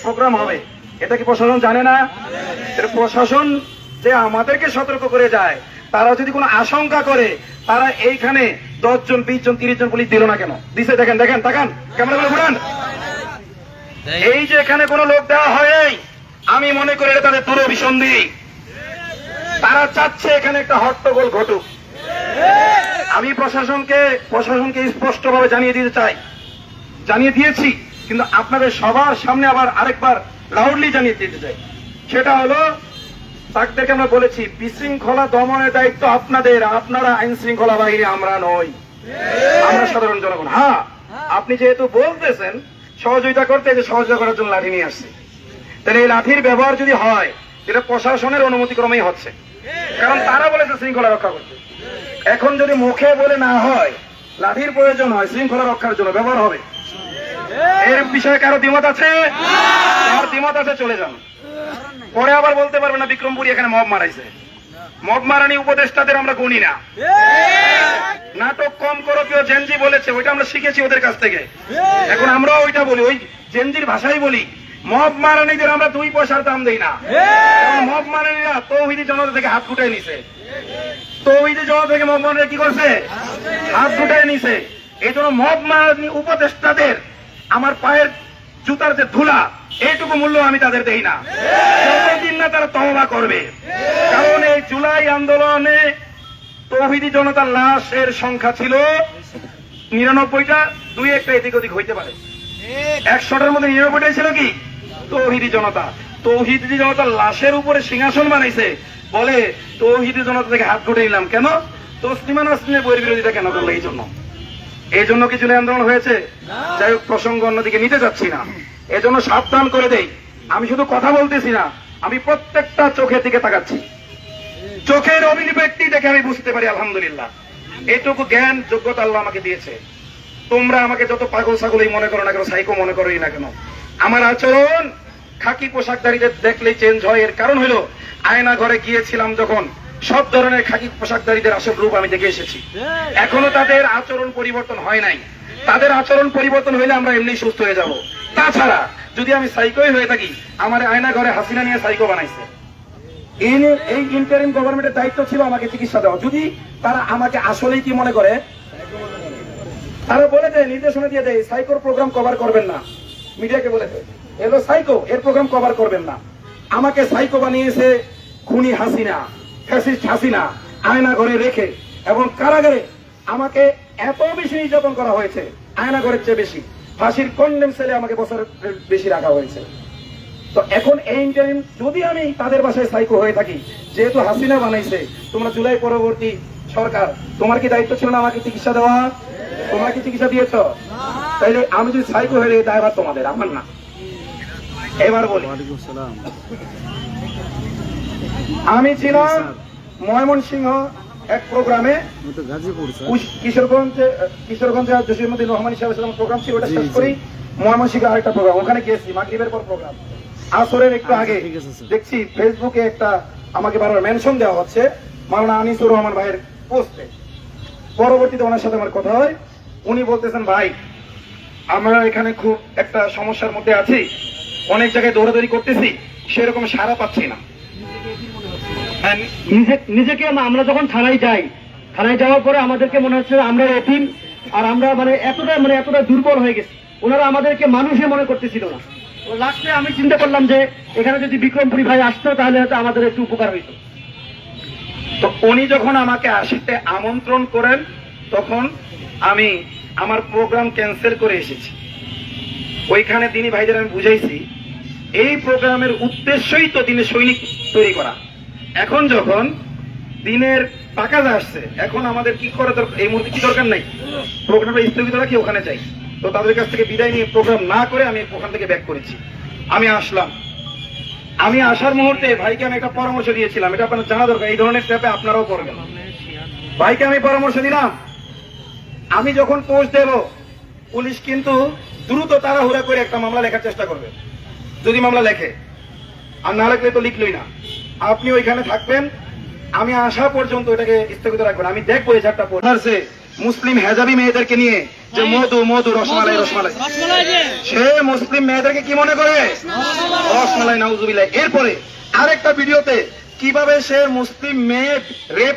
Programme হবে, এটা কি প্রশাসন জানে না? প্রশাসন যে আমাদেরকে সতর্ক করে যায়, তারা যদি কোনো আশঙ্কা করে তারা এইখানে 10 জন 20 জন 30 জন পুলিশ দিল না কেন? দিছে, দেখেন দেখেন তাকান, ক্যামেরাগুলো ঘুরান। এই যে এখানে কোনো লোক দেওয়া হয়, আমি মনে করি এটা তাদের দুরভিসন্ধি। তারা চাচ্ছে এখানে একটা হট্টগোল ঘটুক। আমি প্রশাসনকে স্পষ্টভাবে জানিয়ে দিতে চাই, জানিয়ে দিয়েছি, কিন্তু আপনাদের সবার সামনে আবার আরেকবার লাউডলি জানিয়ে দিতে চাই। সেটা হলো, তাদেরকে আমরা বলেছি বিশৃঙ্খলা দমনের দায়িত্ব আপনাদের, আপনারা আইন শৃঙ্খলা বাহিনী, আমরা নই, আমরা সাধারণ জনগণ। হ্যাঁ, আপনি যেহেতু বলতেছেন সহযোগিতা করতে, যে সহযোগিতা করার জন্য লাঠি নিয়ে আসছে, তাহলে এই লাঠির ব্যবহার যদি হয়, এটা প্রশাসনের অনুমতি ক্রমেই হচ্ছে, কারণ তারা বলেছে শৃঙ্খলা রক্ষা করতে। এখন যদি মুখে বলে না হয়, লাঠির প্রয়োজন হয় শৃঙ্খলা রক্ষার জন্য, ব্যবহার হবে। এর বিষয়ে কারো দ্বিমত আছে? কারো দ্বিমত আছে, চলে যান। পরে আবার বলতে পারবে না বিক্রমপুরী এখানে মব মারাইছে। মব মারানি উপদেষ্টাদের আমরা গুনি না। নাটক কম করো, কেউ জেনজি বলেছে, ওইটা আমরা শিখেছি ওদের কাছ থেকে। এখন আমরাও ওইটা বলি, ওই জেনজির ভাষাই বলি। মব মারানিদের আমরা 2 পয়সার দাম দেই না। মব মারানিরা তৌহিদি জনতা থেকে হাত গুটাই নিছে। তৌহিদি জনতা থেকে মব মারানিরা কি করছে? হাত গুটাই নিছে। এই জন্য মব মারানি উপদেষ্টাদের আমার পায়ের জুতার যে ধুলা, এইটুকু মূল্য আমি তাদের দেই না, যতদিন না তারা তওবা করবে। কারণ এই জুলাই আন্দোলনে তৌহিদি জনতার লাশের সংখ্যা ছিল 99টা, 2-1টা এদিক ওদিক হইতে পারে। 100টার মধ্যে 99টাই ছিল কি তৌহিদি জনতা। তৌহিদি জনতার লাশের উপরে সিংহাসন বানাইছে, বলে তৌহিদি জনতা থেকে হাত গুটে নিলাম। কেন? তসলিমা নাসরিনের বইয়ের বিরোধিতা কেন করলো? এই জন্য কি জুলাই আন্দোলন হয়েছে? যাই হোক, প্রসঙ্গ অন্যদিকে নিতে যাচ্ছি না। এজন্য সাবধান করে দেই, আমি শুধু কথা বলতেছি না, আমি প্রত্যেকটা চোখের দিকে তাকাচ্ছি। চোখের অভিব্যক্তি দেখে আমি বুঝতে পারি আলহামদুলিল্লাহ, এটুকু জ্ঞান যোগ্যতা আল্লাহ আমাকে দিয়েছে। তোমরা আমাকে যত পাগল ছাগলই মনে করো না কেন, সাইকো মনে করোই না কেন, আমার আচরণ খাকি পোশাকধারীদের দেখলেই চেঞ্জ হয়। এর কারণ হলো, আয়না ঘরে গিয়েছিলাম যখন, সব ধরনের খাকি পোশাকধারীদের আসল রূপ আমি দেখে এসেছি। এখনো তাদের আচরণ পরিবর্তন হয় নাই। তাদের আচরণ পরিবর্তন হইলে আমরা এমনি সুস্থ হয়ে যাব। তাছাড়া যদি আমি সাইকোই হয়ে থাকি, আমার আয়না ঘরে হাসিনা নিয়ে সাইকো বানাইছে। এই ইন্টারিম গভর্নমেন্টের দায়িত্ব ছিল আমাকে চিকিৎসা দেওয়া। যদি তারা আমাকে আসলেই কি মনে করে, তারা বলে দেয়, নির্দেশনা দিয়ে দেয়, সাইকোর প্রোগ্রাম কভার করবেন না, মিডিয়াকে বলে দেয় এলো সাইকো, এর প্রোগ্রাম কভার করবেন না। আমাকে সাইকো বানিয়েছে খুনি হাসিনা, ফ্যাসিস্ট হাসিনা, আয়না ঘরে রেখে, এবং কারাগারে আমাকে এত বেশি নির্যাতন করা হয়েছে, আয়না ঘরের চেয়ে বেশি। ফাঁসির কন্ডেম সেলে আমাকে বছরের বেশি রাখা হয়েছে। তো এখন এই ইন্টারিম, যদি আমি তাদের বাসায় সাইকো হয়ে থাকি, যেহেতু হাসিনা বানাইছে, তোমরা জুলাই পরবর্তী সরকার, তোমার কি দায়িত্ব ছিল না আমাকে চিকিৎসা দেওয়া? তোমরা কি চিকিৎসা দিয়েছ? তাইলে আমি যদি সাইকো হয়ে যাই, দায়ভার তোমাদের, আমার না। এবার বলি, আমি ছিলাম ময়মনসিংহ এক প্রোগ্রামে, কিশোরগঞ্জে জসিমউদ্দিন রহমানী সাহেবের প্রোগ্রাম ছিল, ওটা শেষ করি ময়মনসিংহ আরেকটা প্রোগ্রাম, ওখানে গিয়েছি মাগরিবের পর প্রোগ্রাম। আসরের একটু আগে দেখছি ফেসবুকে একটা আমাকে বারবার মেনশন দেওয়া হচ্ছে মাওলানা আনিসুর রহমান ভাইয়ের পোস্টে। পরবর্তীতে ওনার সাথে আমার কথা হয়, উনি বলতেছেন, ভাই আমরা এখানে খুব একটা সমস্যার মধ্যে আছি, অনেক জায়গায় দৌড়াদৌড়ি করতেছি, সেরকম সাড়া পাচ্ছি না। নিজেকে আমরা যখন থানায় যাই, থানায় যাওয়ার পরে আমাদেরকে মনে হচ্ছে আমরা এতিম, আর আমরা এতটা দুর্বল হয়ে গেছি, ওনারা আমাদেরকে মানুষে মনে করতেছিল না। লাস্টে আমি চিন্তা করলাম যে এখানে যদি বিক্রমপুরী ভাই আসতো, তাহলে হয়তো আমাদের একটু উপকার হইত। তো উনি যখন আমাকে আসতে আমন্ত্রণ করেন, তখন আমি আমার প্রোগ্রাম ক্যান্সেল করে এসেছি। ওইখানে তিনি ভাইদের আমি বুঝাইছি, এই প্রোগ্রামের উদ্দেশ্যই তো দিনে সৈনিক তৈরি করা। এখন যখন দিনের টাকা আসছে, এখন আমাদের কি করা দরকার, এই মুহূর্তে কি দরকার নাই, প্রোগ্রামটা স্থগিত রাখি, ওখানে যাই। তো তাদের কাছ থেকে বিদায় নিয়ে প্রোগ্রাম না করে আমি ওখান থেকে ব্যাক করেছি। আমি আসলাম। আমি আসার মুহূর্তে ভাইকে আমি একটা পরামর্শ দিয়েছিলাম, এটা আপনার জানা দরকার, এই ধরনের ট্যাপে আপনারাও করবেন। ভাইকে আমি পরামর্শ দিলাম, আমি যখন পোস্ট দেব, পুলিশ কিন্তু দ্রুত তাড়াহুড়া করে একটা মামলা লেখার চেষ্টা করবে। যদি মামলা লেখে, আর না লেখলে তো লিখলই না, আপনি ওইখানে থাকবেন, আমি আসা পর্যন্ত এটাকে স্থগিত রাখবেন। আমি দেখবো এই চারটা পড়ছে মুসলিম হেজাবি মেয়েদেরকে নিয়ে যে মধু মধু রসমালাই রসমালাই, সে মুসলিম মেয়েদেরকে কি মনে করে? রসমালাই, নাউজুবিল্লাহ। এরপরে আরেকটা ভিডিওতে কিভাবে সে মুসলিম মেয়ে রেপ